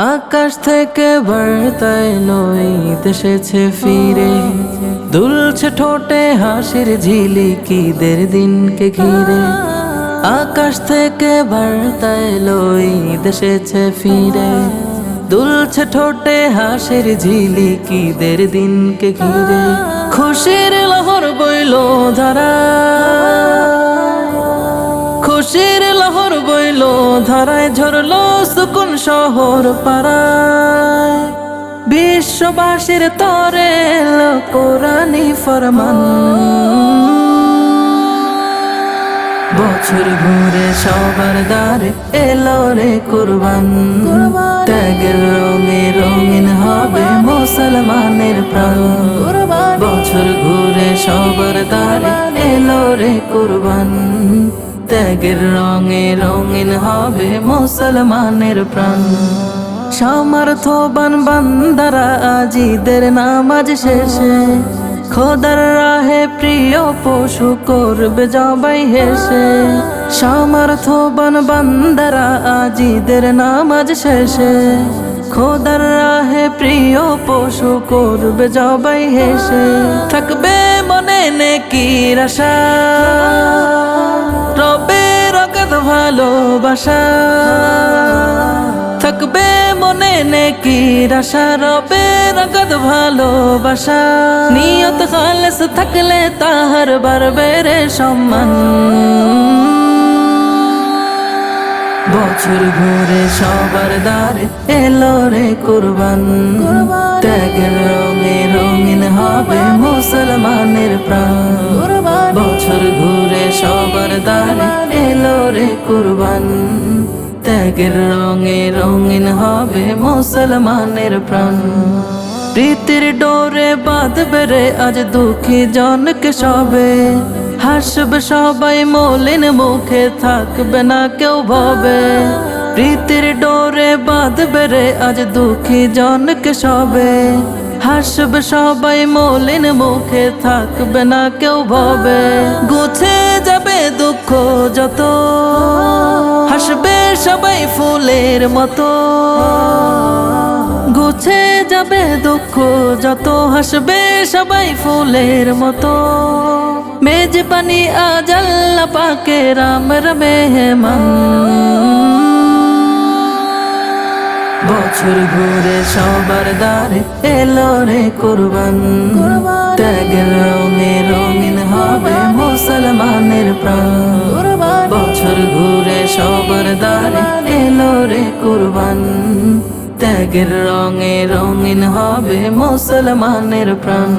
আকাশ থেকে বার্তা এলো ঈদ এসেছে ফিরে, দুলছে ঠোঁটে হাসির ঝিলিকিদের দিনকে ঘিরে। আকাশ থেকে বার্তা এলো ঈদ এসেছে ফিরে, দুলছে ঠোঁটে হাসির ঝিলিকিদের দিনকে ঘিরে। খুশির লহর বইল ধারা, খুশির লহর বইল ধারায়, ঝরলো সুকুন শহর পাড়ায়। বিশ্ববাসীর তরে এলো কোরআনি ফরমান, বছর ঘুরে সবার দ্বারে এলো রে কুরবান। ত্যাগের রঙে রঙিন হবে মুসলমানের প্রাণ, বছর ঘুরে সবার দ্বারে এলো রে কুরবান। ত্যাগের রঙে রঙিন হবে মুসলমানের প্রাণ। সামর্থ্যবান বান্দারা আজ ঈদের নামাজ শেষে, খোদার রাহে প্রিয় পশু করবে জবাই হেসে। সামর্থ্যবান বান্দারা আজ ঈদের নামাজ শেষে, খোদার রাহে প্রিয় পশু করবে জবাই হেসে। থাকবে মনে নেকির আশা, রবের অগাধ ভালোবাসা। থাকবে মনে নেকির আশা, রবের অগাধ ভালোবাসা। নিয়ত খালেস থাকলে তাহার বাড়বে রে সম্মান। বছর ঘুরে সবার দ্বারে এলো রে কুরবান। ত্যাগের রঙে রঙিন হবে মুসলমানের প্রাণ, বছর ঘুরে সবার দ্বারে এলো রে কুরবান। ত্যাগের রঙে রঙিন হবে মুসলমানের প্রাণ। প্রীতির ডোরে বাঁধবে রে আজ দুঃখী জনকে সবে, হাসবে সবাই মলিন মুখে থাকবে না কেউ ভবে। প্রীতির ডোরে বাঁধবে রে আজ দুঃখী জনকে সবে, হাসবে সবাই মলিন মুখে থাকবে না কেউ ভবে। গুছে যাবে দুঃখ যত, হাসবে সবাই ফুলের মতো। গুছে যাবে দুঃখ যত, হাসবে সবাই ফুলের মতো। মেজবানি আজ আল্লাহ পাকের আমার মেহমান, বছর ঘুরে সবার দ্বারে এলো রে কুরবান। ত্যাগের রঙে রঙিন হবে মুসলমানের প্রাণ, বছর ঘুরে সবার দ্বারে এলো রে কুরবান। ত্যাগের রঙে রঙিন হবে মুসলমানের প্রাণ।